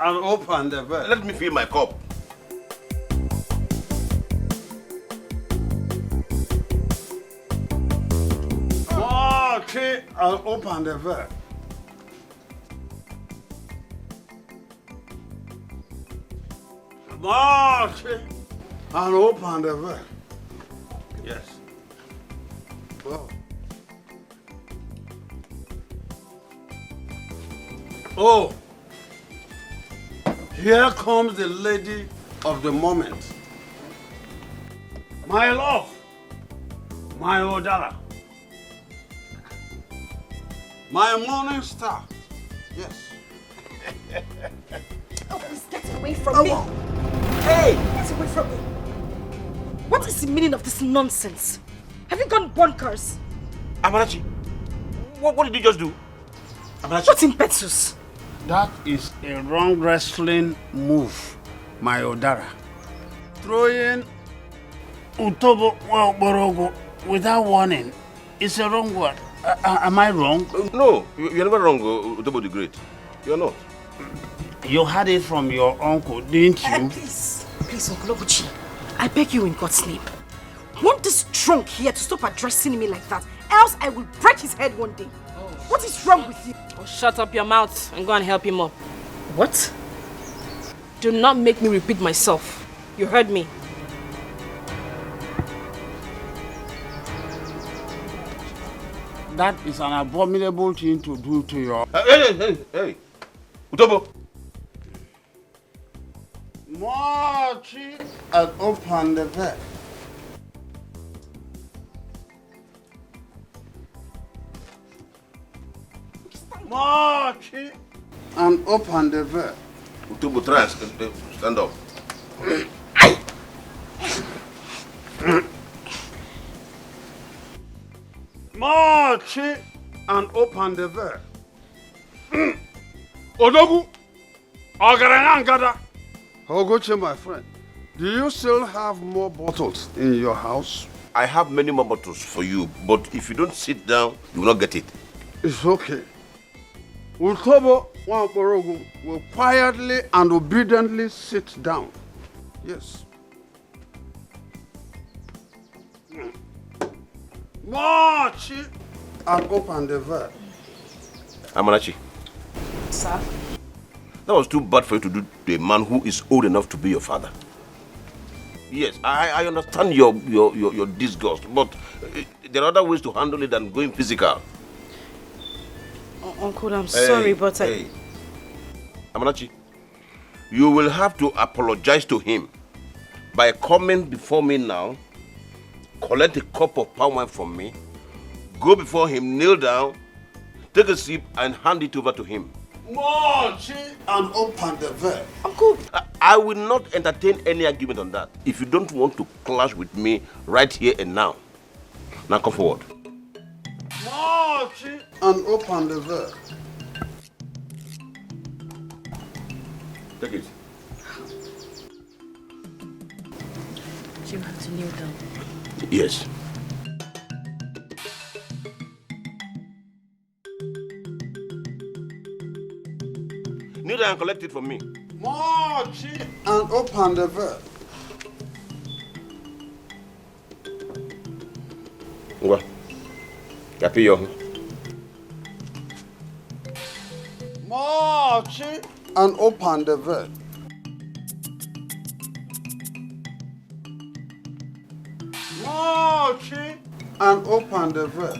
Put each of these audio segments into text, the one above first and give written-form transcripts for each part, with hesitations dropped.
and open the veil. Let me fill my cup. March and open the veil. March and open the veil. Yes. Oh. Oh. Here comes the lady of the moment. My love. My Odara. My morning star. Yes. Oh, please get away from me. Hey! Get away from me. What is the meaning of this nonsense? Have you gone bonkers? Amarachi, what did you just do? Amarachi. What's impetus? That is a wrong wrestling move, my Odara. Throwing Utobo Borogo without warning is a wrong word. Am I wrong? No, you're never wrong, Utobo the Great. You're not. You had it from your uncle, didn't you? Please, Uncle Obuchi. I beg you in God's name. Want this drunk here to stop addressing me like that, else I will break his head one day. What is wrong with you? Oh, shut up your mouth and go and help him up. What? Do not make me repeat myself. You heard me. That is an abominable thing to do to your... Hey! Utobo! Marchi and open the veil. Marchi and open the veil. Utobo, try and stand up. Marchi and open the veil. Odogu! Ogarangada! Ogoche, my friend, do you still have more bottles in your house? I have many more bottles for you, but if you don't sit down, you will not get it. It's okay. Utobo Wamporogu will quietly and obediently sit down. Yes. Marchi and open the veil. Amarachi. Sir? That was too bad for you to do to a man who is old enough to be your father. Yes, I understand your disgust, but there are other ways to handle it than going physical. Uncle, I'm sorry, but Hey. Amarachi, you will have to apologize to him by coming before me now, collect a cup of palm wine from me, go before him, kneel down, take a sip, and hand it over to him. Marchi and open the veil. Uncle! I will not entertain any argument on that if you don't want to clash with me right here and now. Now come forward. Marchi and open the veil. Take it. you have to kneel down. Yes. Kneel down and collect it from me. Marchi and open the veil. Ngwa. Yapi yo. Marchi and open the veil. Marchi and open the veil.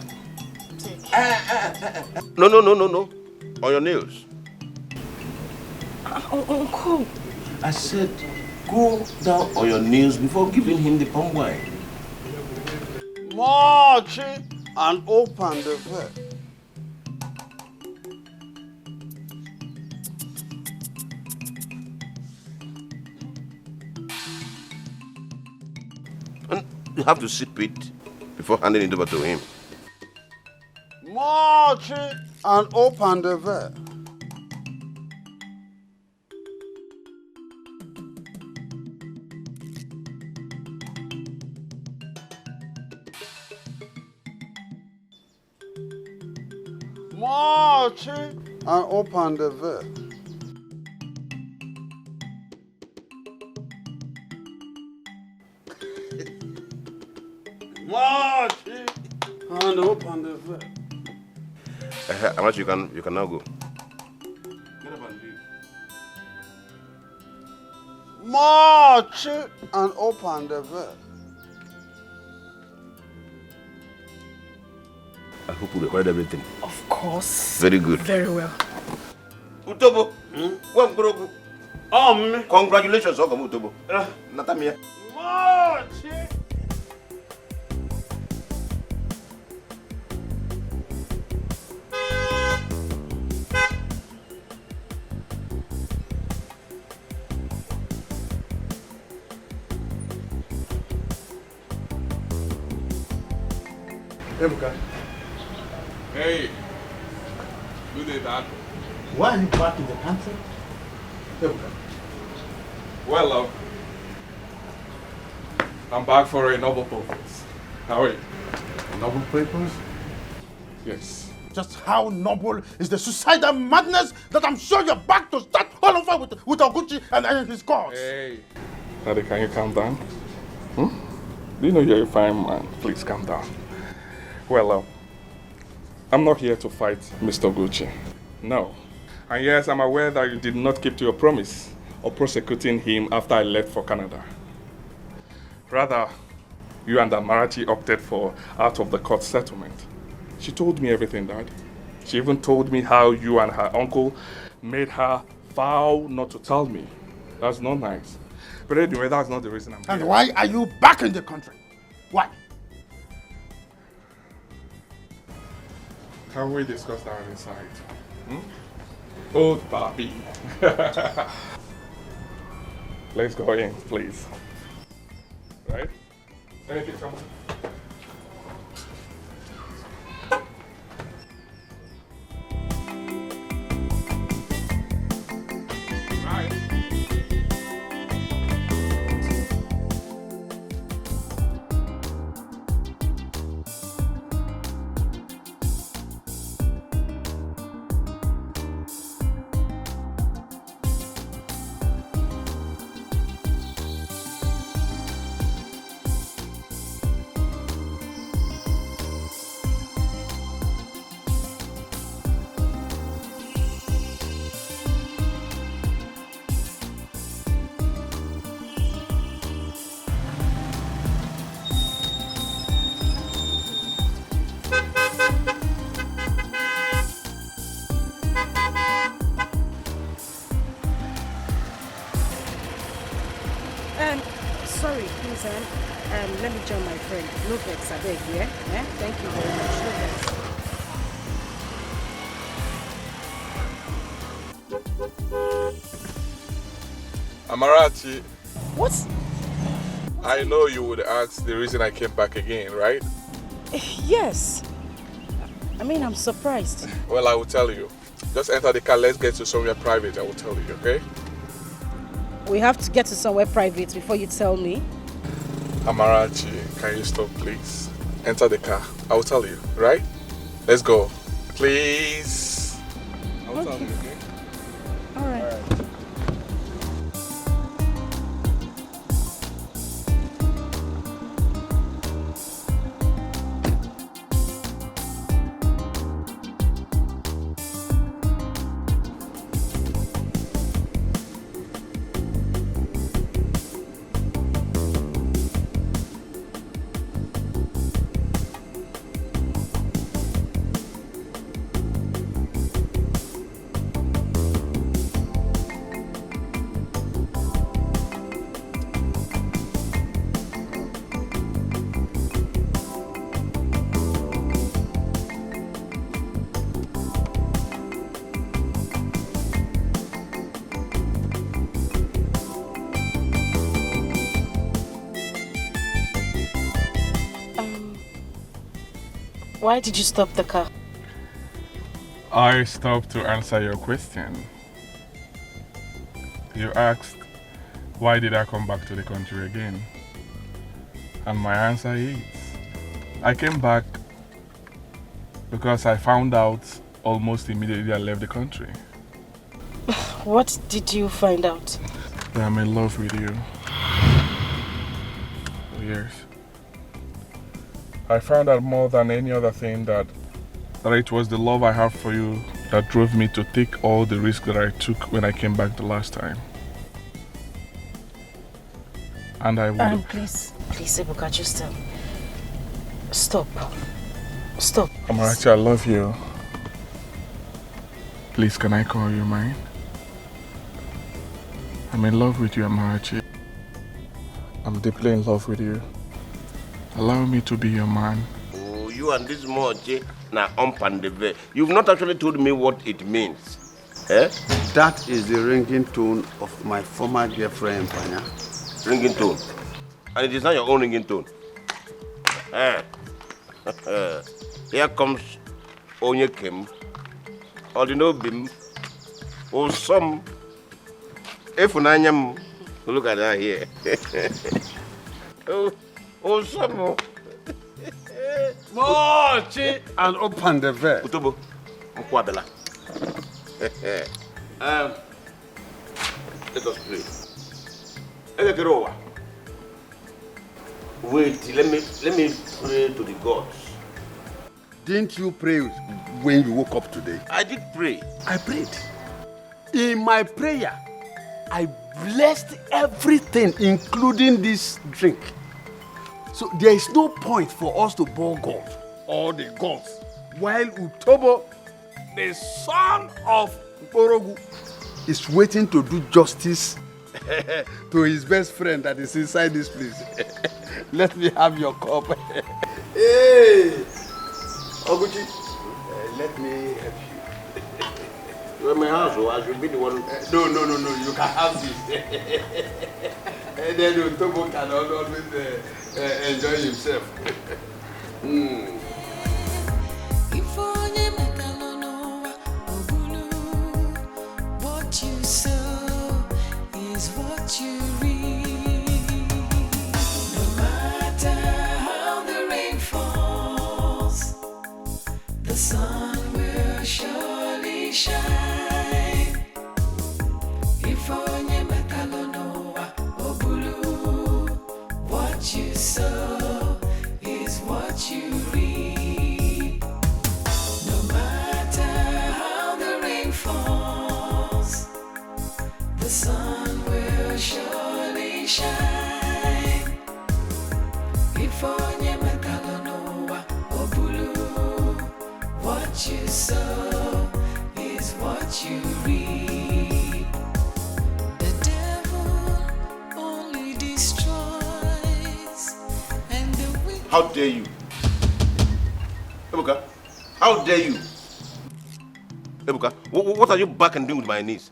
No. On your nails. Uncle. I said, go down on your knees before giving him the palm wine. Marchi and open the veil. And you have to sip it before handing it over to him. Marchi and open the veil. Marchi and open the veil. March and open the veil. Amachi, you can now go. Get up and leave. March and open the veil. I hope you record everything. Of course. Very good. Very well. Utobo, congratulations, Utobo. Natamia. March. Ebuka. Hey, good day, Dad. Why are you back in the country? Ebuka. Well, I'm back for a novel purpose. How are you? Noble papers? Yes. Just how noble is the suicidal madness that I'm sure you're back to start all over with Oguchi and his cause? Hey. Daddy, can you calm down? Do you know you're a fine man? Please calm down. Well, I'm not here to fight Mr. Gucci. No. And yes, I'm aware that you did not keep to your promise of prosecuting him after I left for Canada. Rather, you and Amarachi opted for out-of-the-court settlement. She told me everything, Dad. She even told me how you and her uncle made her vow not to tell me. That's not nice. But anyway, that's not the reason I'm here. And why are you back in the country? Why? Can we discuss that inside? Old papi. Let's go in, please. Right? Anything, someone? Right. Sorry, please, let me join my friend. No vex, I beg, yeah? Thank you very much. No vex. Amarachi, What? I know you would ask the reason I came back again, right? Yes. I mean, I'm surprised. Well, I will tell you. Just enter the car, let's get to somewhere private, I will tell you, okay? We have to get to somewhere private before you tell me. Amarachi, can you stop, please? Enter the car. I will tell you, right? Let's go. Please. I will tell you, okay? All right. Why did you stop the car? I stopped to answer your question. You asked, why did I come back to the country again? And my answer is, I came back because I found out almost immediately I left the country. What did you find out? That I'm in love with you. Yes. I found out more than any other thing that it was the love I have for you that drove me to take all the risks that I took when I came back the last time. And I would... Please, Ebuka, just stop. Stop. Amarachi, I love you. Please, can I call you mine? I'm in love with you, Amarachi. I'm deeply in love with you. Allow me to be your man. Oh, you and this Moche na umpandeve. You've not actually told me what it means. Eh? That is the ringing tone of my former girlfriend, Panya. Ringing tone. And it is not your own ringing tone. Eh? Here comes Onye Kim. Or the no bim. Or some. If Unanyam. Look at that here. Oh, some. Mochi and open the ver. Utobo. Mkwabela. Let us pray. Wait, let me pray to the gods. Didn't you pray when you woke up today? I did pray. I prayed. In my prayer, I blessed everything, including this drink. So there is no point for us to bow God or the gods, while Utobo, the son of Orogu, is waiting to do justice to his best friend that is inside this place. Let me have your cup. Hey, Oguchi, let me help you. You're in my house, so I should be the one. No, you can have this. And then Utobo can always enjoy himself. What you sow is what you reap. No matter how the rain falls, the sun will surely shine. If onye metalono obulu, what you sow is what you reap. No matter how the rain falls, the sun will surely shine. If onye metalono obulu, what you sow is what you reap. The devil only destroys, and the wicked. How dare you? Ebuka, how dare you? Ebuka, what are you back and doing with my niece?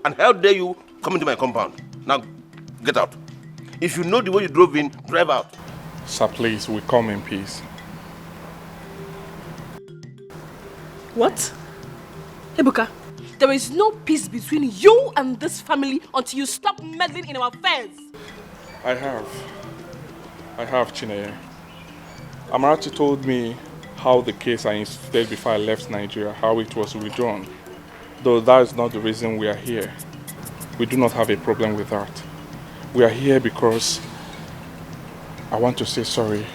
And how dare you come into my compound? Now, get out. If you know the way you drove in, drive out. Sir, please, we come in peace. What? Ebuka, there is no peace between you and this family until you stop meddling in our affairs. I have, Chineye. Amarachi told me how the case I instituted before I left Nigeria, how it was withdrawn. Though that is not the reason we are here. We do not have a problem with that. We are here because I want to say sorry.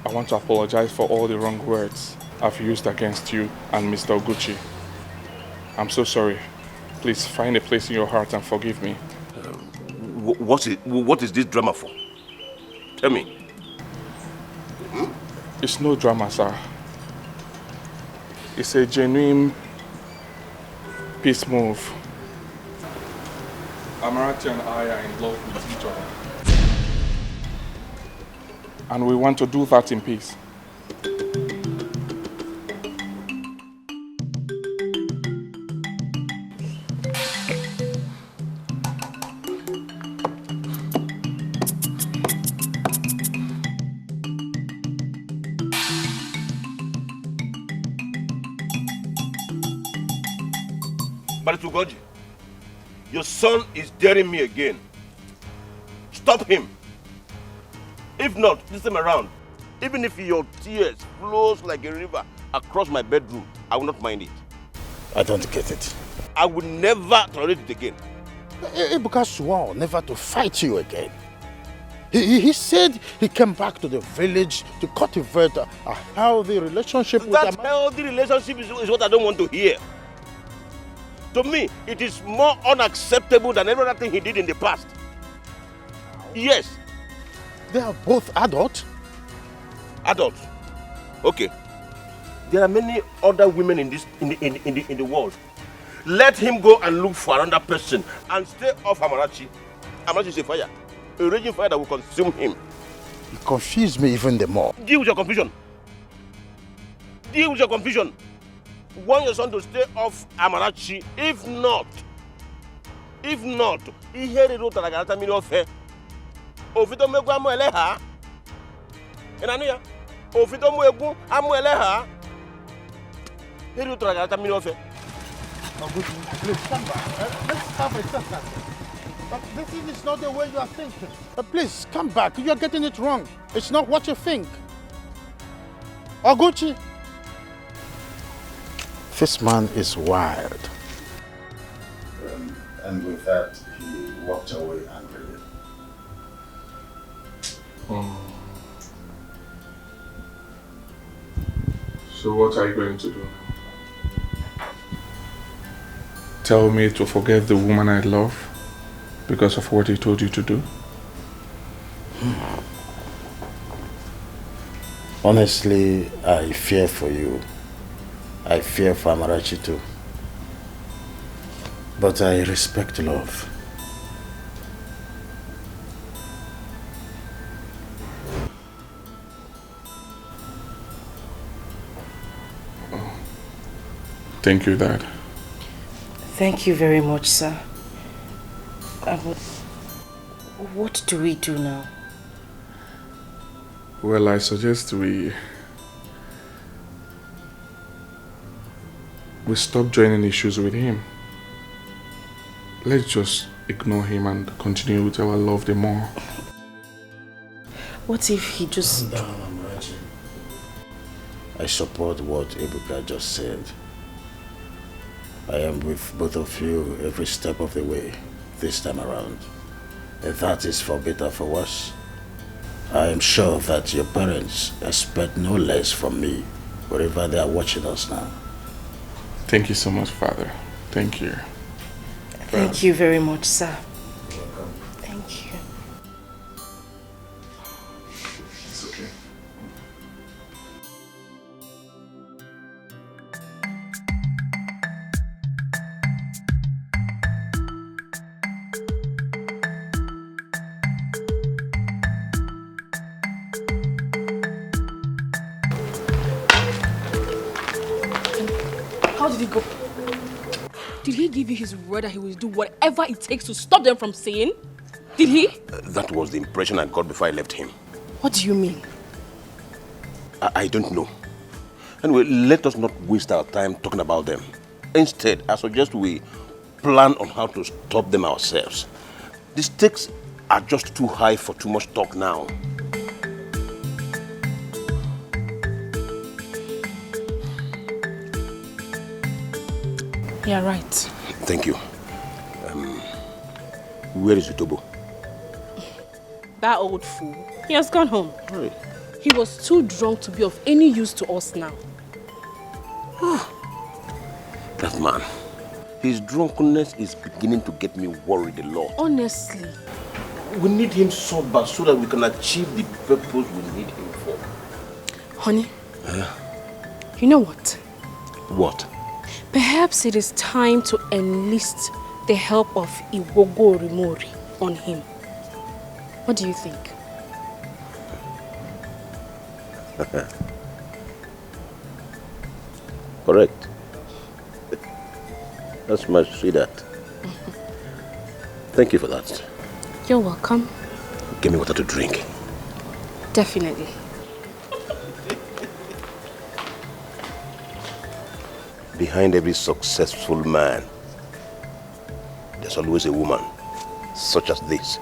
I want to apologize for all the wrong words I've used against you and Mr. Oguchi. I'm so sorry. Please find a place in your heart and forgive me. What is this drama for? Tell me. It's no drama, sir. It's a genuine peace move. Amarachi and I are in love with each other. And we want to do that in peace. Baritugoji, your son is daring me again. Stop him. If not, this time around, even if your tears flows like a river across my bedroom, I will not mind it. I don't get it. I will never tolerate it again. Ebuka swore never to fight you again. He said he came back to the village to cultivate a healthy relationship with That Amarachi. healthy relationship is what I don't want to hear. To me, it is more unacceptable than every other thing he did in the past. Yes. They are both adults. Adults. Okay. There are many other women in the world. Let him go and look for another person and stay off Amarachi. Amarachi is a fire. A raging fire that will consume him. You confuse me even the more. Deal with your confusion. Deal with your confusion. Want your son to stay off Amarachi. If not, he heard it that I got me off. Ofito megu amu eleha. Enania. Ofito megu amu eleha. Heard it that I got me off. Please come back. Let's have a discussion. But this is not the way you are thinking. Please come back. You are getting it wrong. It's not what you think. Oguchi. This man is wild. And with that, he walked away angrily. So what are you going to do? Tell me to forgive the woman I love because of what he told you to do? Honestly, I fear for you. I fear for Amarachi too. But I respect love. Thank you, Dad. Thank you very much, sir. What do we do now? Well, I suggest we stop joining issues with him. Let's just ignore him and continue with our love the more. What if he just... Calm down, Amarachi. I support what Ebuka just said. I am with both of you every step of the way this time around. And that is for better for worse. I am sure that your parents expect no less from me wherever they are watching us now. Thank you so much, Father. Thank you. Thank you very much, sir. Thank you. It's okay. How did he go? Did he give you his word that he will do whatever it takes to stop them from saying? Did he? That was the impression I got before I left him. What do you mean? I don't know. Anyway, let us not waste our time talking about them. Instead, I suggest we plan on how to stop them ourselves. The stakes are just too high for too much talk now. You're right. Thank you. Where is Utobo? That old fool. He has gone home. Hey. He was too drunk to be of any use to us now. That man. His drunkenness is beginning to get me worried a lot. Honestly. We need him sober so that we can achieve the purpose we need him for. Honey. You know what? What? Perhaps it is time to enlist the help of Iwogo Rimori on him. What do you think? Correct. That's my sweetheart. Thank you for that. You're welcome. Give me water to drink. Definitely. Behind every successful man, there's always a woman such as this.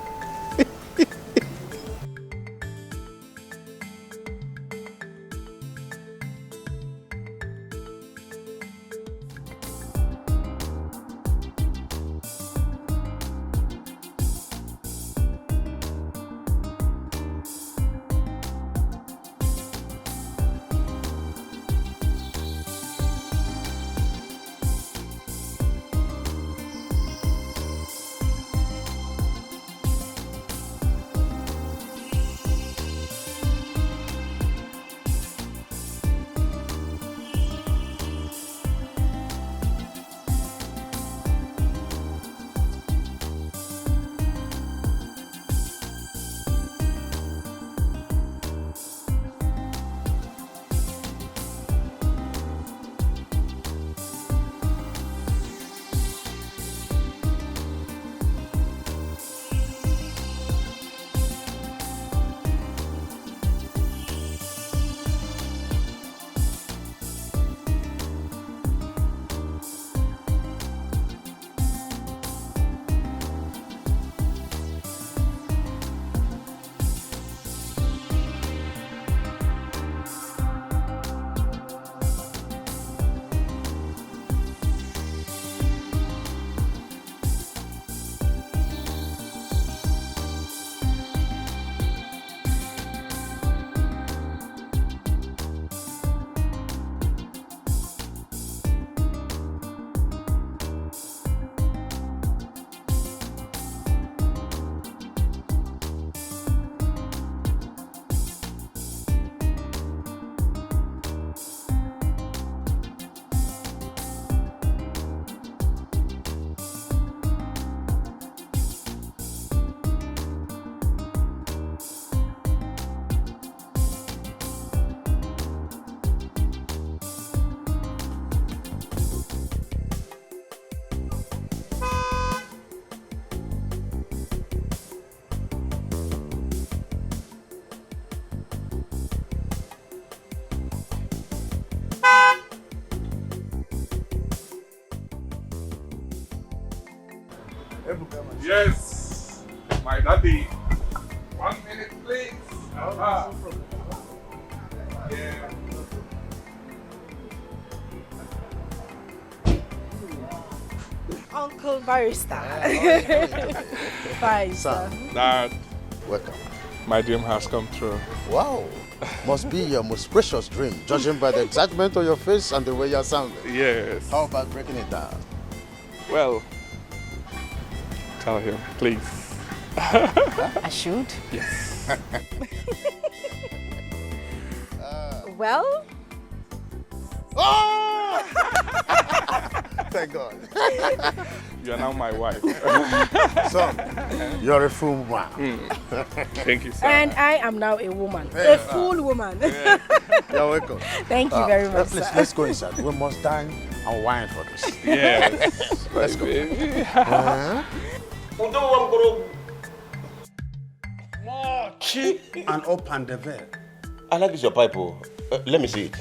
Yes, my daddy. 1 minute, please. Yeah. Uncle Barrister. Bye, sir. Dad, Welcome. my dream has come true. Wow. Must be your most precious dream, judging by the excitement on your face and the way you're sounding. Yes. How about breaking it down? Well, tell him, please. I should. Yes. Well? Oh! Thank God. You are now my wife. Son, you're a fool man. Thank you, sir. And I am now a woman. A full woman. You're welcome. Thank you very much, Please, sir. let's go inside. We must dine and wine for this. Yes. Let's go. And open the veil. I like this your pipe. Let me see it.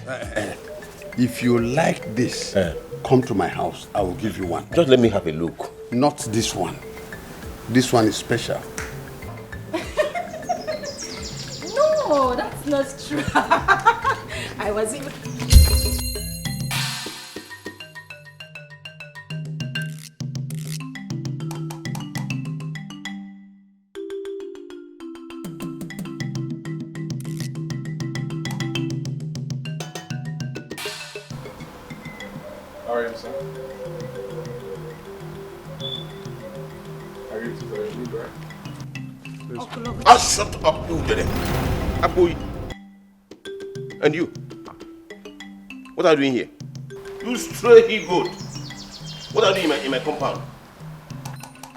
If you like this, come to my house. I will give you one. Just let me have a look. Not this one. This one is special. No, that's not true. I was even... How are you, sir? Are you to the food, right? Ah, shut up, you Dede. Aboy. And you? What are you doing here? You stray he goat. What are you doing in my compound?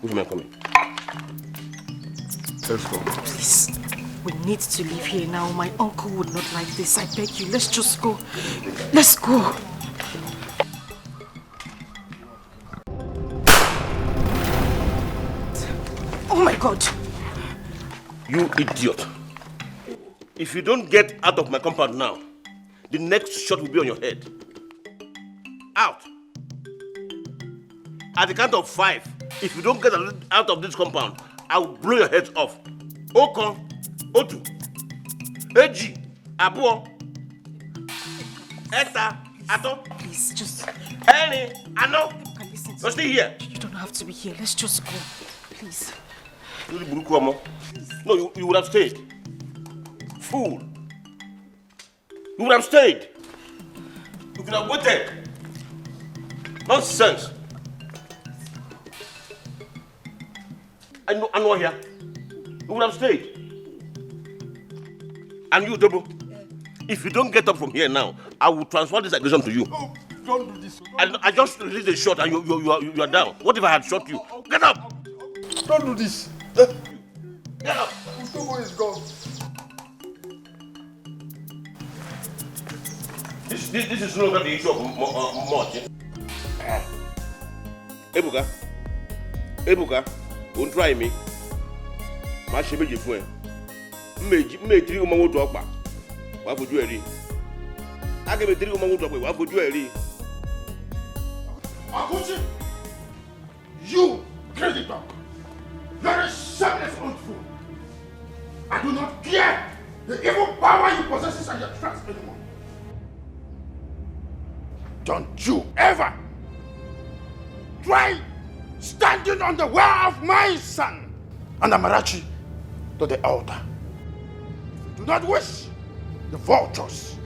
Which man coming? Let's go. Please, we need to leave here now. My uncle would not like this. I beg you, let's just go. Let's go. Oh my God. You idiot. If you don't get out of my compound now, the next shot will be on your head. Out. At the count of 5, if you don't get out of this compound, I will blow your heads off. Okon, Otu, Eji, Abuo, Eta, Ato, Please, just... Eni, Ano. Can listen to You're still here. You don't have to be here. Let's just go. Please. No, you would have stayed. Fool. You would have stayed. You could have waited. Nonsense. I know here. You would have stayed. And you, Dobo, if you don't get up from here now, I will transfer this aggression to you. Oh, don't do this. I just released a shot and you are down. What if I had shot you? Get up! Don't do this. Get up! Utobo is gone. This is no longer the issue of much. Ebuka, don't try me. My shame is for me 3 women to Okpa. What would you read? I give me 3 women to Okpa. What would you read? Akuchi, you crazy dog. You're a shameless old fool. I do not care the evil power you possess and your trust anymore. Don't you ever try standing on the way of my son and Amarachi to the altar. If you do not wish the vultures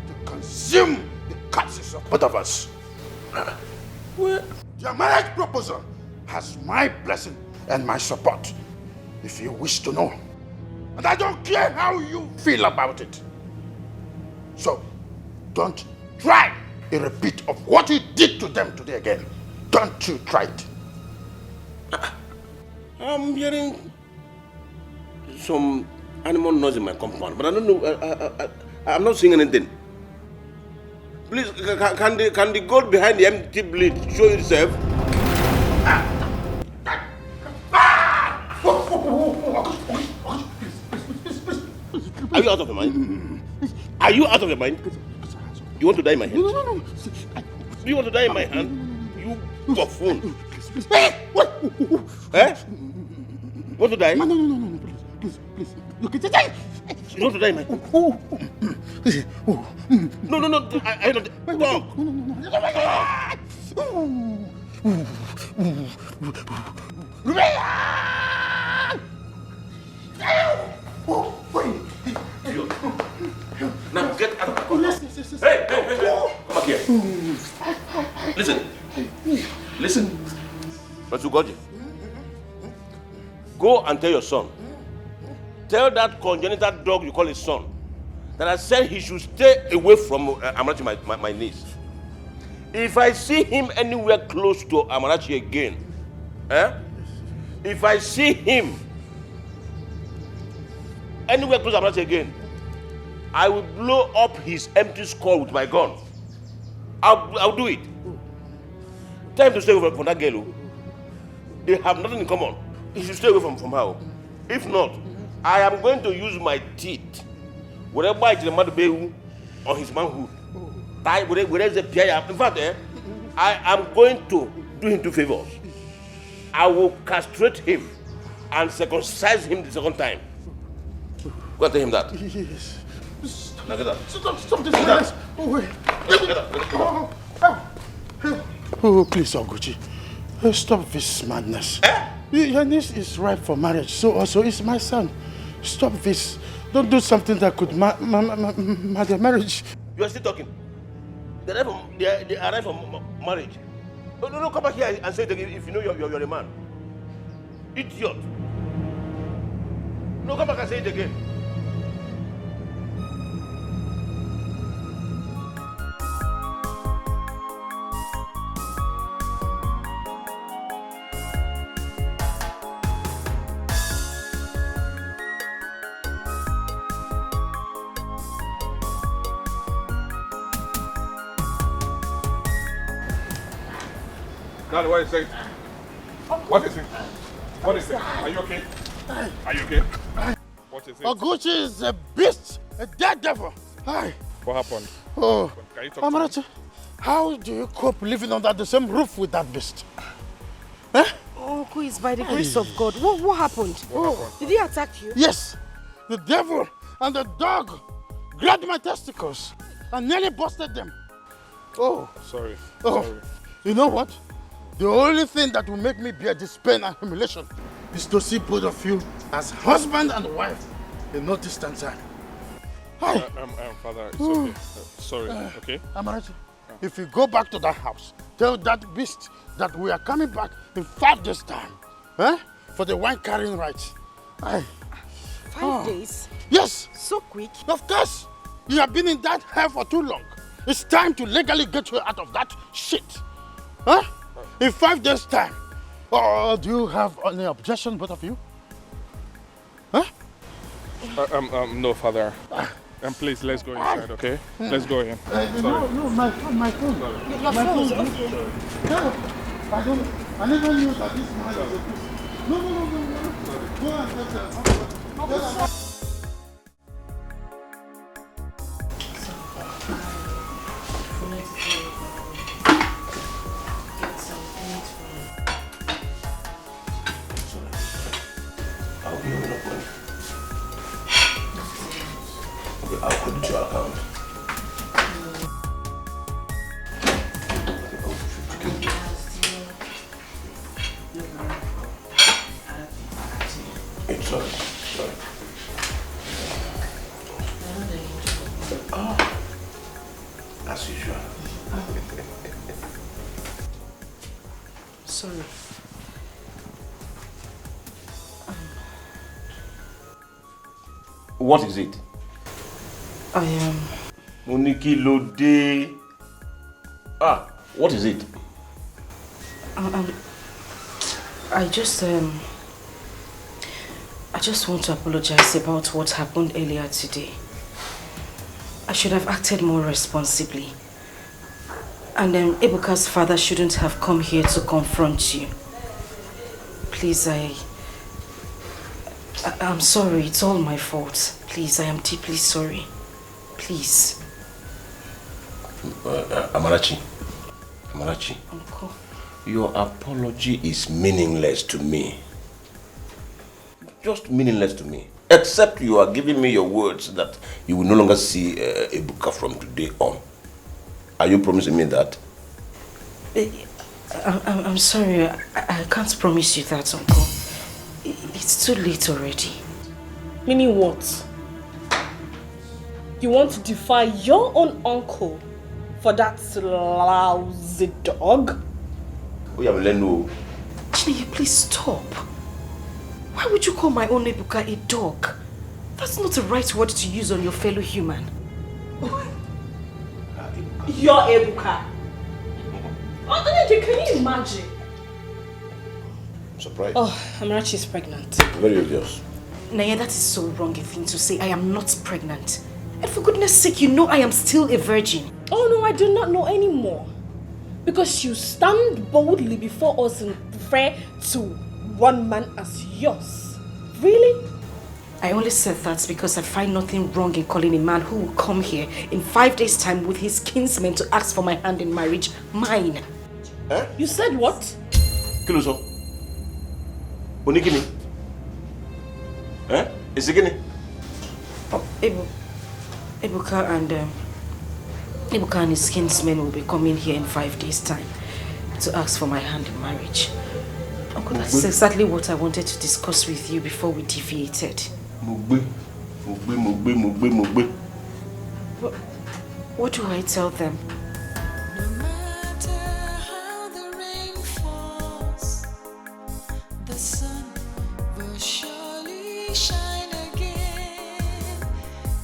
to consume the corpses of both of us. Your marriage proposal has my blessing and my support, if you wish to know. And I don't care how you feel about it. So, don't try a repeat of what you did to them today again. Don't you try it. I'm hearing some animal noise in my compound, but I don't know. I'm not seeing anything. Please, can the goat behind the empty blade show itself? Are you out of your mind? Are you out of your mind? You want to die in my hand? No. Do you want to die in my hand? You buffoon. What? Eh? You want to die? No, please. You can die. You want to die, man? No, I don't. Talk. Now get out of the car. Hey! Come back here. Listen. Mr. Ugoji. Go and tell your son. Tell that congenital dog you call his son that I said he should stay away from Amarachi, my niece. If I see him anywhere close to Amarachi again, if I see him anywhere close to Amarachi again, I will blow up his empty skull with my gun. I'll do it. Tell him to stay away from that girl. They have nothing in common. He should stay away from her. If not, I am going to use my teeth. Whatever it is the mother baby on his manhood. In fact, I am going to do him 2 favors. I will castrate him and circumcise him the second time. Go and tell him that. Yes. Now get up. Stop this, guys. Oh, wait. Get up. Oh, please, Oguchi. Stop this madness. Your niece is ripe for marriage, so also is my son. Stop this. Don't do something that could mar their marriage. You are still talking. They arrive for marriage. No, come back here and say it again if you know you're a man. Idiot. No, come back and say it again. Daddy, what is it? What is it? Are you okay? What is it? Oguchi is a beast, a dead devil. Hi. What happened? Oh, Can you talk Amarachi, how do you cope living under the same roof with that beast? Oh, it's by the grace of God. What happened? Did he attack you? Yes, the devil and the dog grabbed my testicles and nearly busted them. Oh. Sorry. Sorry. You know what? The only thing that will make me bear this pain and humiliation is to see both of you as husband and wife in no distant time. Hi. Father, it's okay. Sorry, okay? Amarachi, if you go back to that house, tell that beast that we are coming back in 5 days' time. For the wine carrying rights. 5 days? Yes. So quick? Of course. You have been in that hell for too long. It's time to legally get you out of that shit. In 5 days' time. Or do you have any objection, both of you? No, Father. Please, let's go inside, okay? Let's go in. No, my phone. Your phone. No, I never knew that this man was a beast. No. Go and get them. I'll be enough money. Okay, I'll put it to your account. It's sorry. As usual. Sorry. What is it? I am... Moniki Lode. What is it? I just want to apologize about what happened earlier today. I should have acted more responsibly. And Ebuka's father shouldn't have come here to confront you. Please, I'm sorry. It's all my fault. Please, I am deeply sorry. Please. Amarachi. Uncle. Your apology is meaningless to me. Just meaningless to me. Except you are giving me your words that you will no longer see Ebuka from today on. Are you promising me that? I'm sorry, I can't promise you that, Uncle. It's too late already. Meaning what? You want to defy your own uncle for that lousy dog? Oh, yeah, let know. Chineye, please stop. Why would you call my own Ebuka a dog? That's not the right word to use on your fellow human. Your Ebuka. Oh, can you imagine? I'm surprised. Oh, Amarachi is pregnant. Very obvious. Naya, that is so wrong a thing to say. I am not pregnant. And for goodness sake, you know I am still a virgin. Oh no, I do not know anymore. Because you stand boldly before us and refer to one man as yours. Really? I only said that because I find nothing wrong in calling a man who will come here in 5 days' time with his kinsmen to ask for my hand in marriage mine. Eh? You said what? Kiluso. Onikini. Eh? Is it gini? Ebuka and his kinsmen will be coming here in 5 days' time to ask for my hand in marriage. Uncle, that's exactly what I wanted to discuss with you before we deviated. Mugbe. What do I tell them? No matter how the rain falls, the sun will surely shine again.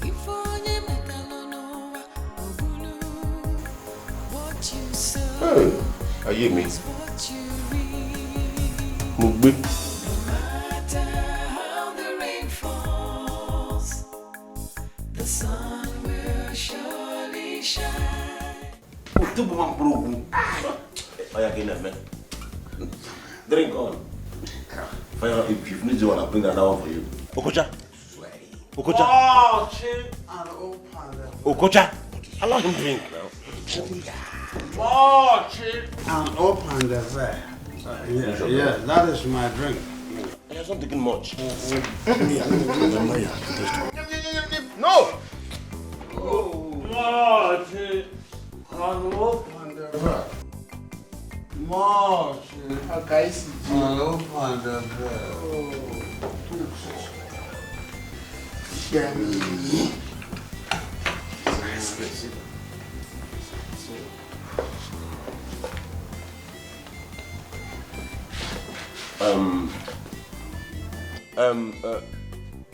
If onye metalonowa obulu, what you sow Are you me? is what you reap. Mugbe. No matter how the rain falls, the sun will surely shine. Drink on. Fire, if you need one, I'll bring another one for you. Okocha. Okocha. Oh, shit. And open Okocha. Allow him drink now. Oh, shit. And open the there. Yeah, that is my drink. I have not taken much. No! Oh, shit. And open the there. More shit. And open the there.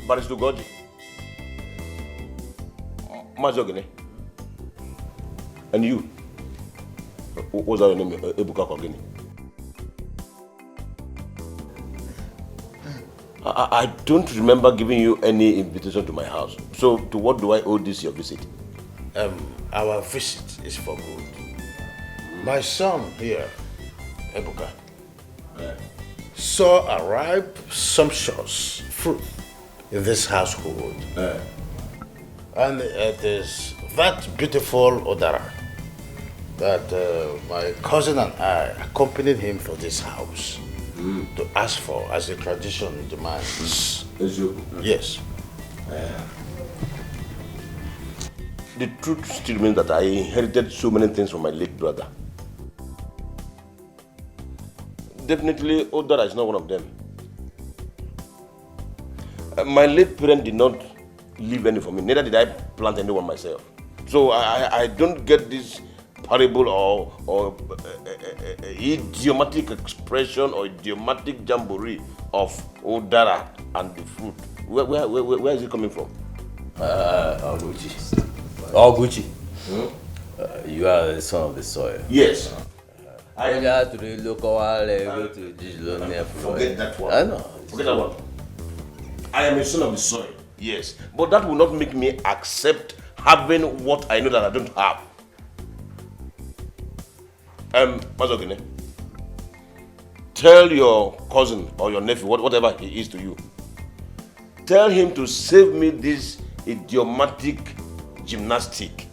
Barrister Goji. Mazogene. And you? What's your name? Ebuka Kogini. I don't remember giving you any invitation to my house. So, to what do I owe this your visit? Our visit is for good. My son here, Ebuka, saw a ripe, sumptuous fruit in this household. And it is that beautiful Odara that my cousin and I accompanied him for this house to ask for as the tradition demands. Yes. The truth still remains that I inherited so many things from my late brother. Definitely, Odara is not one of them. My late parent did not leave any for me, neither did I plant anyone myself. So I don't get this parable or idiomatic expression or idiomatic jamboree of Odara and the fruit. Where is it coming from? Oguchi. You are the son of the soil. Yes. I got to the local go to digital. Forget that one. I know. Forget that one. I am a son of the soil. Yes. But that will not make me accept having what I know that I don't have. Mazogene, tell your cousin or your nephew, whatever he is to you, tell him to save me this idiomatic gymnastic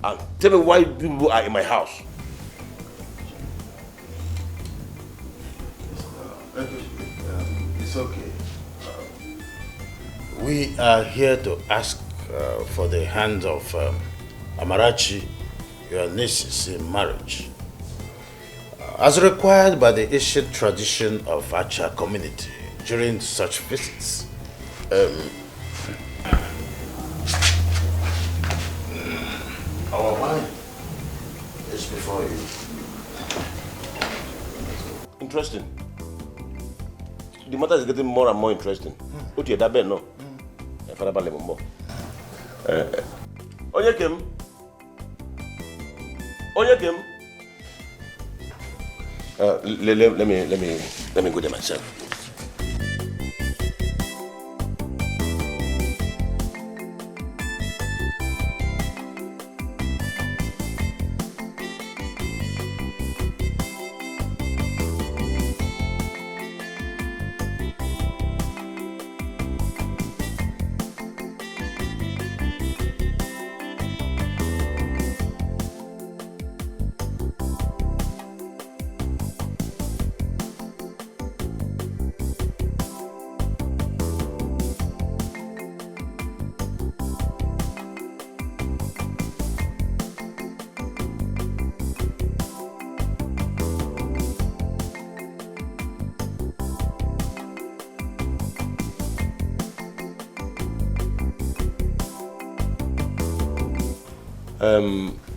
and tell me why people are in my house. It's okay. We are here to ask for the hand of Amarachi, your nieces, in marriage. As required by the ancient tradition of Acha community during such visits. Our wine is before you. Interesting. The matter is getting more and more interesting. What you that bed no? Father Balembo. Onyekem. Let me go there myself.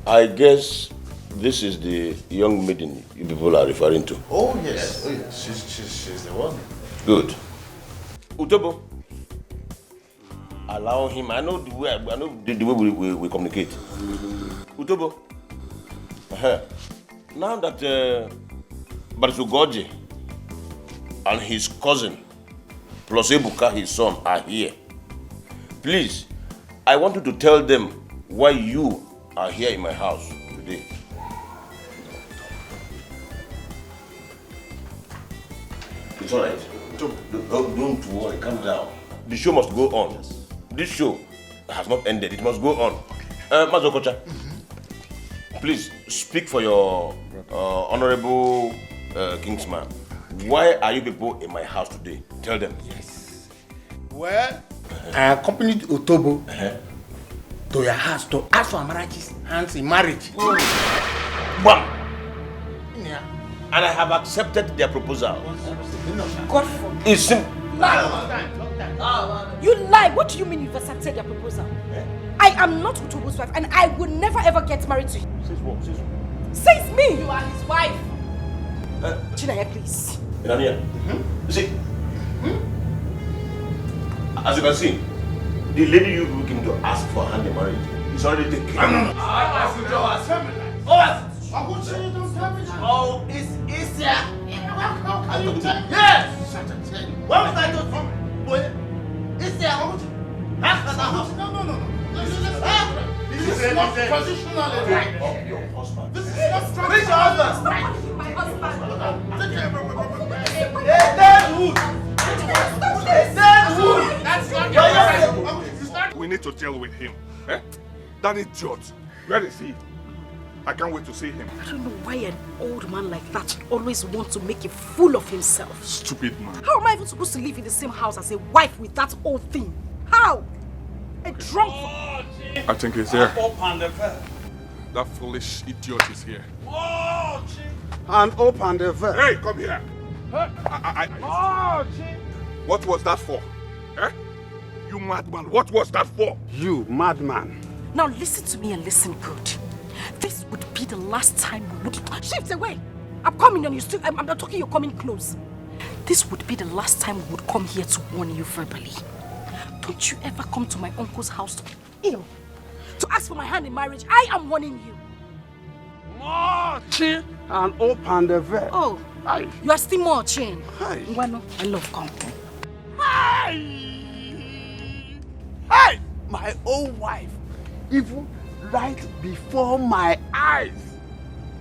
I guess this is the young maiden you people are referring to. Oh yes, oh, yes. She's the one. Good. Utobo, allow him. I know the way. The way we communicate. Utobo. Now that Barisugoji and his cousin plus Ebuka, his son, are here, please, I want you to tell them why you are here in my house today. It's all right. Don't worry, calm down. The show must go on. Yes. This show has not ended. It must go on. Mazokocha, please speak for your honorable kingsman. Why are you people in my house today? Tell them. Yes. Well, I accompanied Utobo to your house to ask for Amarachi's hands in marriage. Bam! Yeah. And I have accepted their proposal. God forbid. It's simple. You lie. What do you mean you've accepted their proposal? I am not Utobo's wife and I will never ever get married to you. Says what? Says what? Says me. You are his wife. Chinaya, please. Inania, you see, as you can see, the lady you came to ask for hand in marriage is already taken. No. Oh, it's easier. How can you tell? Yes! What was I told you? It's there. How can I help? No. This is not positionally right. Your husband. This is not traditional. Which husband? My husband. Take care of That's not. We need to deal with him. That idiot. Where is he? I can't wait to see him. I don't know why an old man like that should always want to make a fool of himself. Stupid man. How am I even supposed to live in the same house as a wife with that old thing? How? A drunk. I think he's here. That foolish idiot is here. And open the veil. Hey, come here. What was that for? You madman, what was that for? You madman. Now listen to me and listen good. This would be the last time we would... Shift away! I'm coming and you still... I'm not talking, you're coming close. This would be the last time we would come here to warn you verbally. Don't you ever come to my uncle's house to ask for my hand in marriage. I am warning you. Marching and open the veil. Oh, Aye. You are still marching. Aye. Ngwano, I love come. Hey! My own wife, even right before my eyes.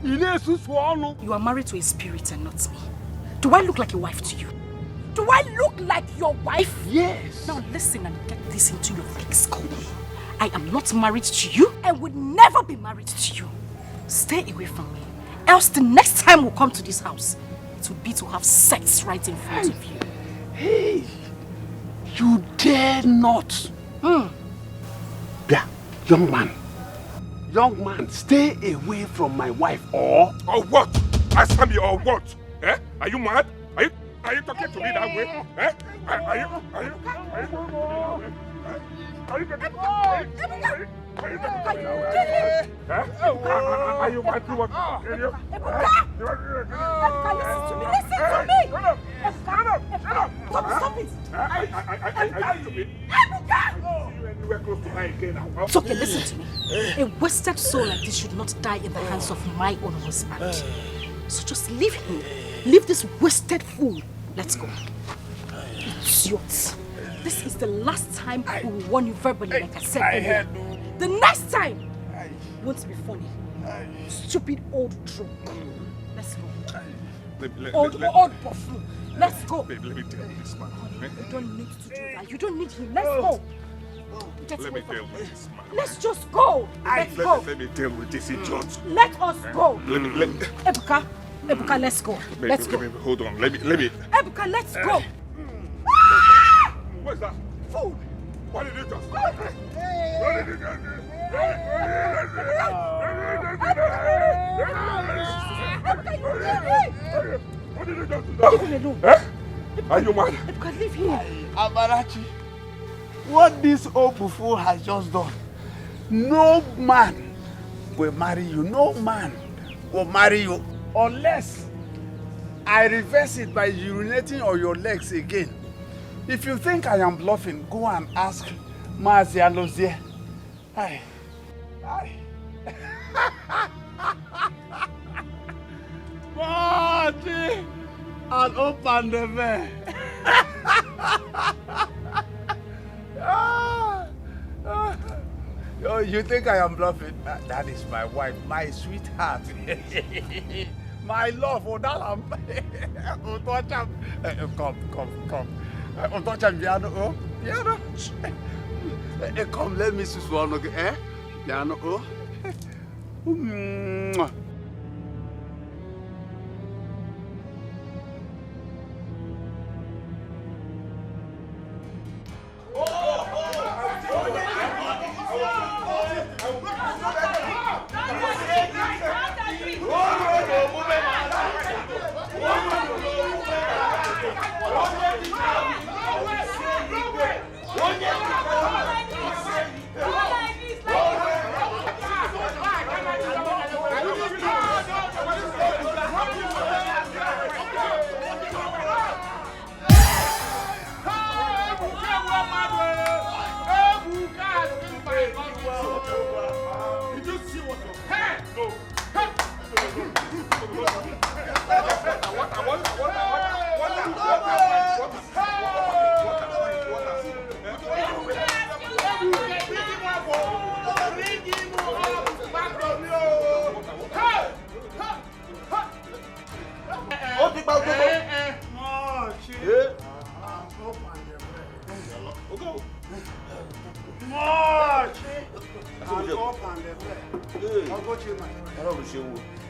You are married to a spirit and not me. Do I look like a wife to you? Do I look like your wife? Yes. Now listen and get this into your thick skull. I am not married to you and would never be married to you. Stay away from me. Else the next time we come to this house, it would be to have sex right in front of you. Hey, you dare not. Yeah, young man. Young man, stay away from my wife or... Or what? Asami, or what? Eh? Are you mad? Are you talking to me that way? Eh? Are you talking to me that way? Are you talking to me that way? Are you mad? What? Listen to me! Stop it! It's okay, listen to me. A wasted soul like this should not die in the hands of my own husband. So just leave him. Leave this wasted fool. Let's go. Idiot. This is the last time I will warn you verbally, like I said earlier. The next time won't be funny. Stupid old drunk. Let's go. Old buffoon. Let's go. Babe, let me deal with this man. You don't need to do that. You don't need him. Let's go. Let me deal with this man. Let's just go. Let's go. Let me deal with this idiot. Let us go. Ebuka, let's go. Let's go. Hold on. Let me. Ebuka, let's go. What's that? Fool. What did you just? What did you just do? Leave him alone. Eh? Are you mad? Ebuka, leave him. Amarachi, what this old fool has just done, no man will marry you. No man will marry you unless I reverse it by urinating on your legs again. If you think I am bluffing, go and ask Mazia Lozie. Aye. Party and open the Oh, you think I am bluffing? That is my wife, my sweetheart. My love, Odalam. Come. Piano, piano. Come, let me see one again. Eh? Piano, oh.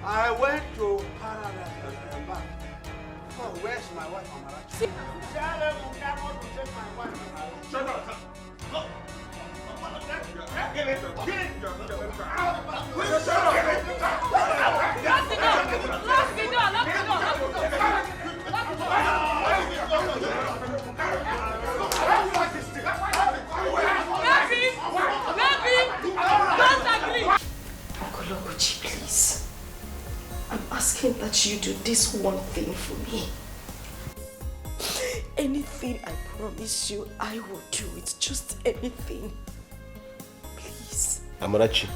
I went to paradise and back. Oh, where's my wife, Amarachi? Tell them you cannot take my wife. Shut up. Okologuchi, please. I'm asking that you do this one thing for me. Anything I promise you, I will do it. Just anything. Please. Amarachi,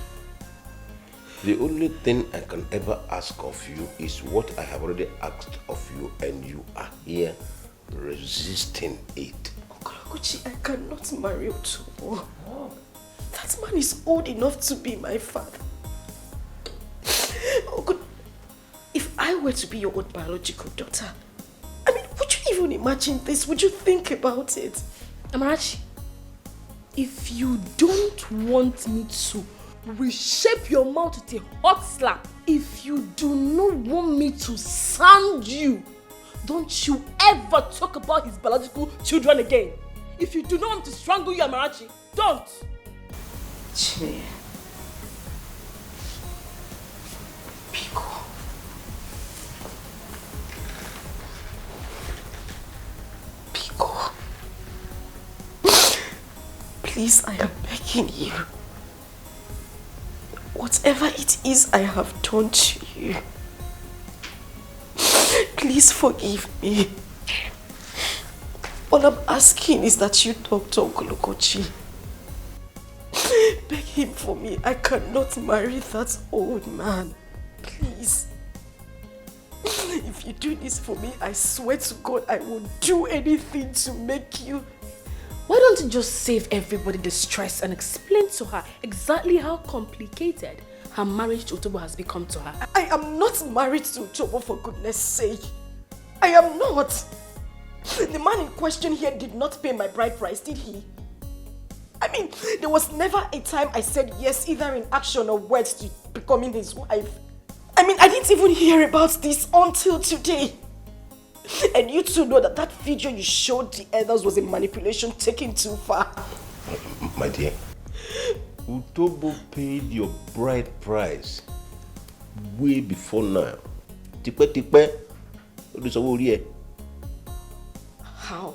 the only thing I can ever ask of you is what I have already asked of you, and you are here resisting it. Okologuchi, I cannot marry Otobo. That man is old enough to be my father. Oh God, if I were to be your own biological daughter, I mean, would you even imagine this? Would you think about it? Amarachi, if you don't want me to reshape your mouth with a hot slap, if you do not want me to sound you, Don't you ever talk about his biological children again. If you do not want to strangle you, Amarachi, don't. Chineye. Biko. Biko. Please, I am begging you. Whatever it is I have done to you, please forgive me. All I'm asking is that you talk to Uncle Okochi. Beg him for me. I cannot marry that old man. Please. If you do this for me, I swear to God, I will do anything to make you. Why don't you just save everybody the stress and explain to her exactly how complicated her marriage to Utobo has become to her? I am not married to Utobo, for goodness sake. I am not. The man in question here did not pay my bride price, did he? I mean, there was never a time I said yes, either in action or words, to becoming his wife. I mean, I didn't even hear about this until today. And you two know that that video you showed the others was a manipulation taken too far. My dear, Utobo paid your bride price way before now. How?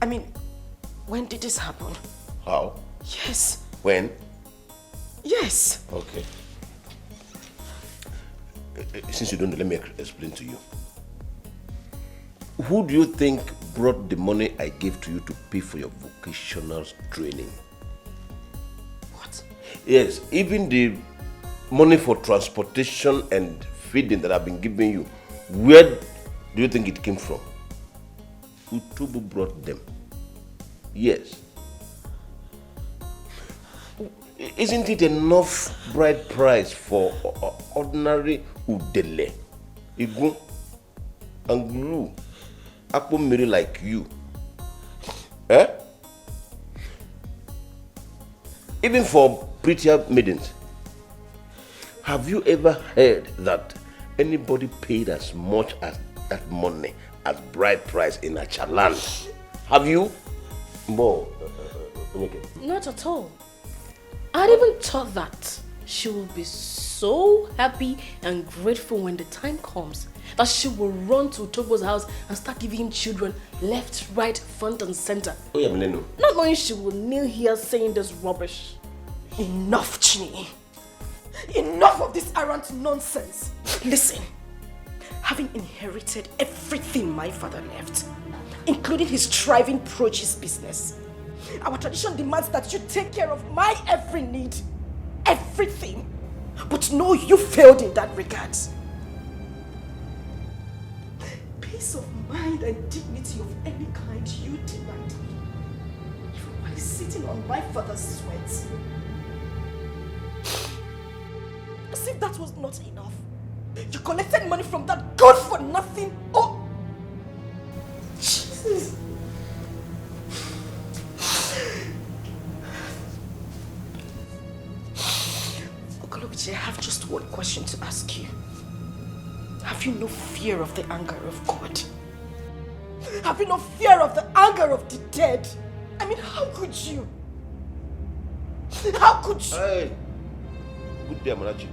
I mean, when did this happen? How? Yes. When? Yes. Okay. Since you don't know, let me explain to you. Who do you think brought the money I gave to you to pay for your vocational training? What? Yes, even the money for transportation and feeding that I've been giving you, where do you think it came from? Utobo brought them. Yes. Isn't it enough bride price for ordinary Udele, Igun, and Guru, Akpomiri like you? Eh? Even for prettier maidens. Have you ever heard that anybody paid as much as that money as bride price in Achaland? Have you? More. Not at all. I'd even thought that she will be so happy and grateful when the time comes that she will run to Utobo's house and start giving him children left, right, front and center. Oh yeah, Mileno. Not knowing she will kneel here saying this rubbish. Enough, Chini. Enough of this errant nonsense. Listen, having inherited everything my father left, including his thriving produce business, our tradition demands that you take care of my every need. Everything. But no, you failed in that regard. Peace of mind and dignity of any kind you denied me. Even while sitting on my father's sweat. As if that was not enough. You collected money from that good for nothing. Oh, Jesus. Okolobichi, I have just one question to ask you. Have you no fear of the anger of God? Have you no fear of the anger of the dead? I mean, how could you? How could you? Hey, good day, Amarachi.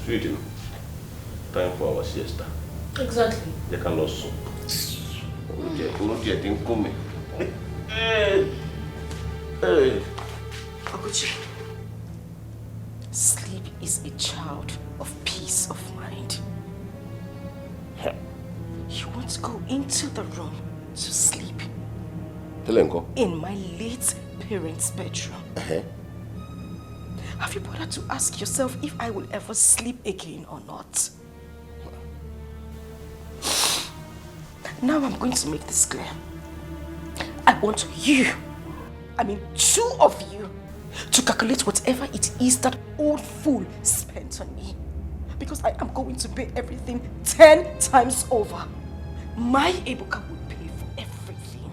Sweetie, time for our siesta. Exactly. They can also. Didn't come. Hey. Oguchi, sleep is a child of peace of mind. You want to go into the room to sleep? In my late parents' bedroom. Have you bothered to ask yourself if I will ever sleep again or not? Now I'm going to make this clear. I want you, I mean 2 of you, to calculate whatever it is that old fool spent on me. Because I am going to pay everything 10 times over. My Ebuka will pay for everything.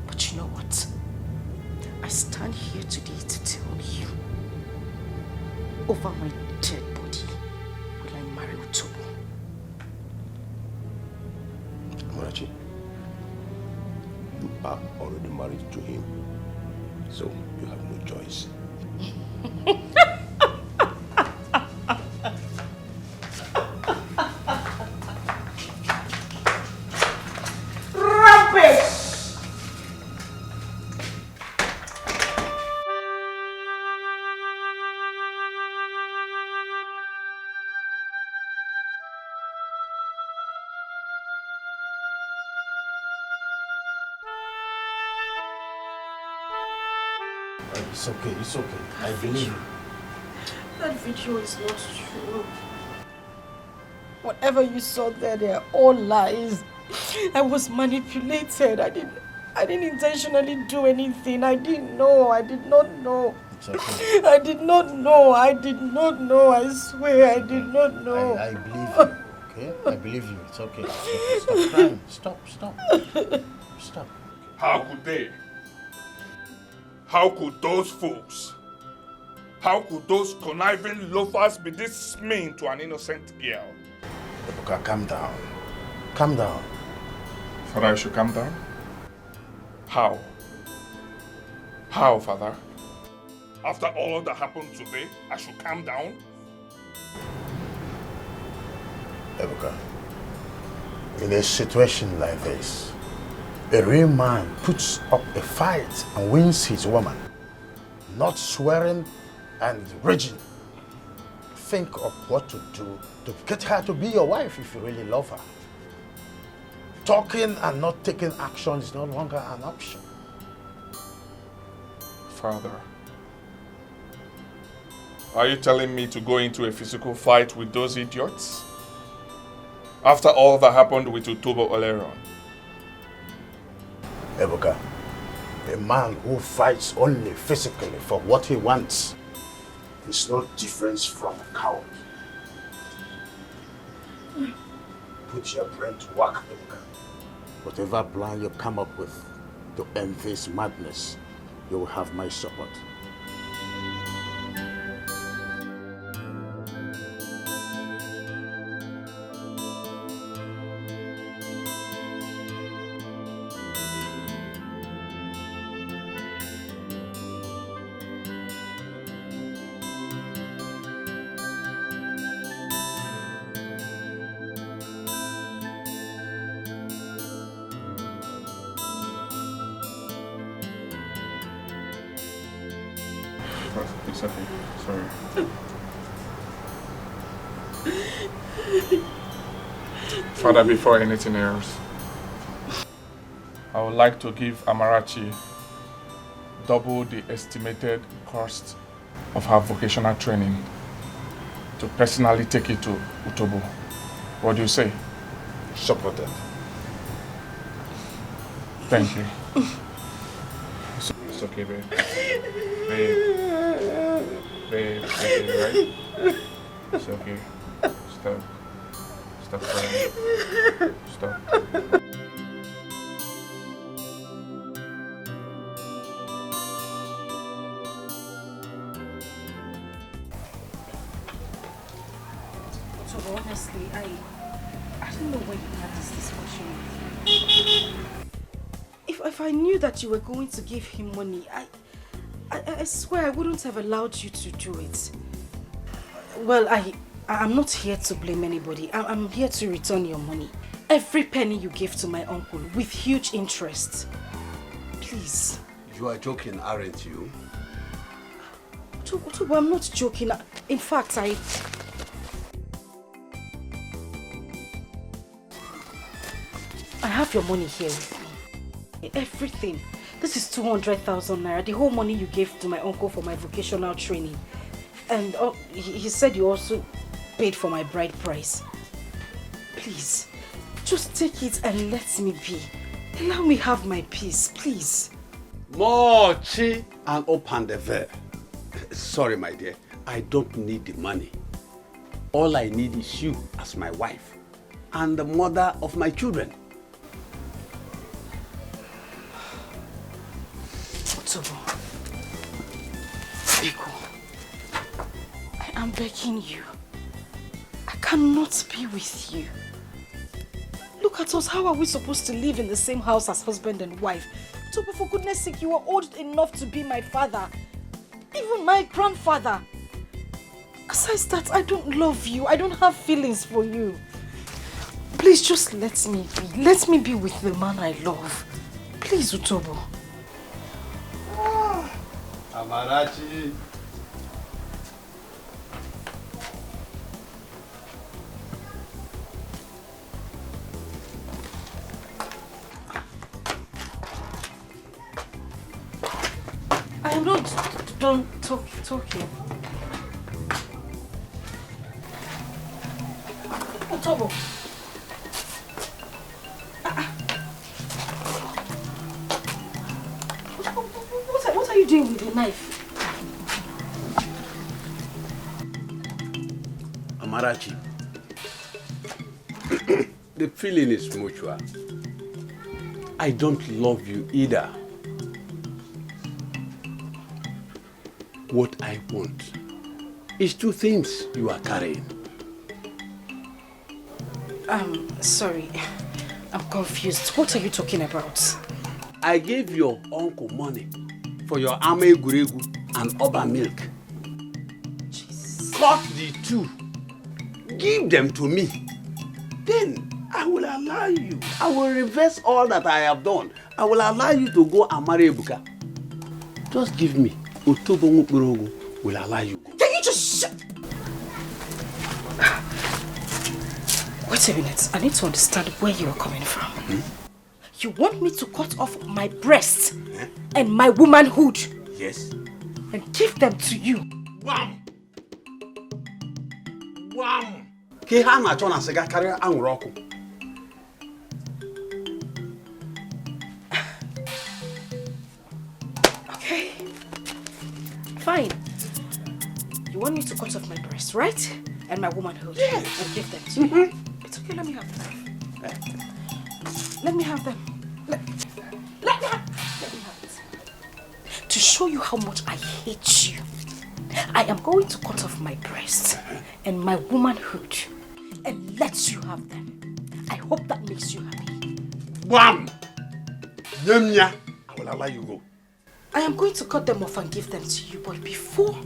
But you know what? I stand here today to tell you, over my dead body will I marry Utobo. are already married to him. So you have no choice. It's okay, it's okay. I believe you. That video is not true. Whatever you saw there, they are all lies. I was manipulated. I didn't intentionally do anything. I didn't know. I did not know. It's okay. I did not know. I did not know. I swear I did not know. I believe you, okay? I believe you. It's okay. It's okay. Stop crying. Stop. Stop. How could they? How could those fools? How could those conniving loafers be this mean to an innocent girl? Ebuka, calm down. Calm down. Father, I should calm down? How? How, Father? After all that happened today, I should calm down? Ebuka, in a situation like this, a real man puts up a fight and wins his woman, not swearing and raging. Think of what to do to get her to be your wife if you really love her. Talking and not taking action is no longer an option. Father, are you telling me to go into a physical fight with those idiots? After all that happened with Utobo Oleron? Ebuka, a man who fights only physically for what he wants is no different from a coward. Put your brain to work, Ebuka. Whatever plan you come up with to end this madness, you will have my support. It's okay. Sorry. Father, before anything else, I would like to give Amarachi double the estimated cost of her vocational training to personally take it to Utobo. What do you say? Supported. Thank you. It's okay, babe. Babe, right? It's okay. Stop crying. Stop. So honestly, I don't know why you had this discussion with me. If I knew that you were going to give him money, I swear I wouldn't have allowed you to do it. Well, I'm not here to blame anybody. I'm here to return your money. Every penny you gave to my uncle with huge interest. Please. You are joking, aren't you? Tubu, I'm not joking. In fact, I have your money here with me. Everything. This is 200,000 naira, the whole money you gave to my uncle for my vocational training. And he said you also paid for my bride price. Please, just take it and let me be. Allow me have my peace, please. Mochi and open the veil. Sorry, my dear. I don't need the money. All I need is you as my wife and the mother of my children. Biko, I am begging you. I cannot be with you. Look at us. How are we supposed to live in the same house as husband and wife Utobo, for goodness sake, you are old enough to be my father. Even my grandfather. Besides that, I don't love you. I don't have feelings for you. Please just let me be. Let me be with the man I love. Please, Utobo. Amarachi. I am not done talking. Utobo. What are you doing with the knife? Amarachi, the feeling is mutual. I don't love you either. What I want is two things you are carrying. Sorry. I'm confused. What are you talking about? I gave your uncle money for your ame guregu and oba milk. Jesus. Cut the two. Give them to me. Then I will allow you. I will reverse all that I have done. I will allow you to go and marry Ebuka. Just give me. Utobo Mukborogu will allow you. Can you just shut? Wait a minute. I need to understand where you are coming from. You want me to cut off my breasts and my womanhood? Yes. And give them to you? Wham! Wham! Ke na chona sega karịa anwụrụ ọkụ. Okay. Fine. You want me to cut off my breasts, right? And my womanhood? Yes. And give them to you? It's okay, let me have them. Let me have them. Let me have it. To show you how much I hate you, I am going to cut off my breasts and my womanhood and let you have them. I hope that makes you happy. Wham! Yemnya, I will allow you go. I am going to cut them off and give them to you, but before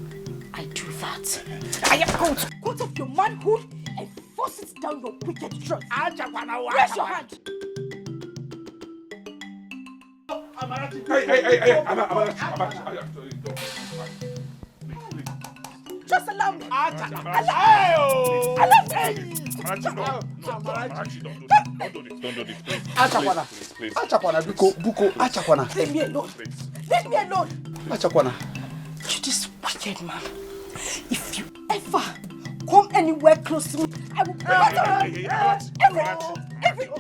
I do that, I am going to cut off your manhood and force it down your wicked throat. Raise your hand. Hey, Amarachi. Just allow me. Don't do this, please. Achakwana. Please. Achakwana, Buko, Achakwana. Leave me alone. Leave me alone. Achakwana. You this wicked man. If you ever come anywhere close to me, I will break out every. No.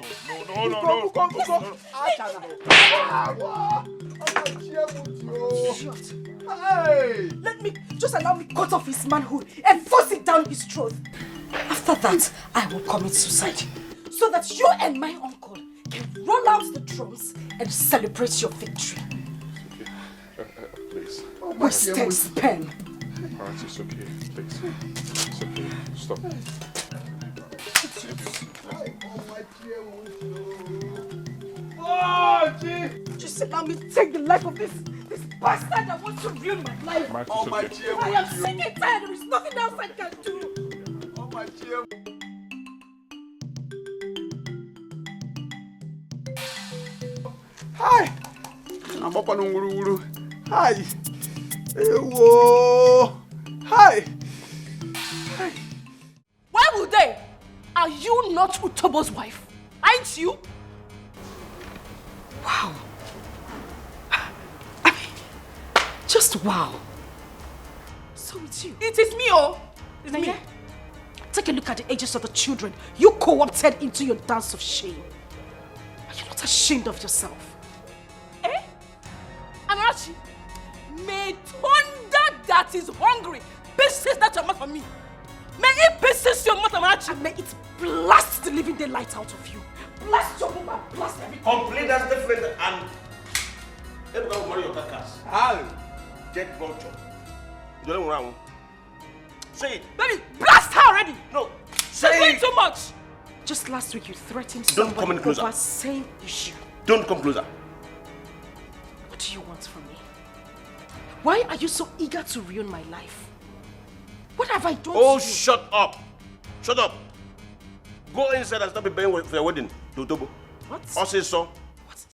Shut. Hey! Just allow me cut off his manhood and force it down his throat. After that, I will commit suicide. So that you and my uncle can roll out the drums and celebrate your victory. Please. Wasted sperm. Alright, it's okay. Please. It's okay. Stop. Just allow me to take the life of this bastard that wants to ruin my life. I am sick and tired. There is nothing else I can do. Hi. Naboko no nguru. Hi. Ewo. Hi. Why would they? Are you not Utobo's wife? Aren't you? Wow. I mean, just wow. So it's you. It is me, oh. It's me. Take a look at the ages of the children you co-opted into your dance of shame. Are you not ashamed of yourself? Eh? Amarachi, may thunder that is hungry pieces that your mouth for me. May it pieces your mouth, Amarachi. And may it blast the living daylight out of you. Blast your woman, blast everything. Complete that's different and Ebuka will marry your carcass. How? Get vulture. You don't want. Say it. Baby, blast her already. No. Say Say it it. too much. Just last week you threatened Don't come somebody any closer. over same issue. Don't come closer. want from me? Why are you so eager to ruin my life? What have I done to you? Oh, shut up! Shut up! Go inside and start preparing for your wedding, Dodobo. What? Also, so.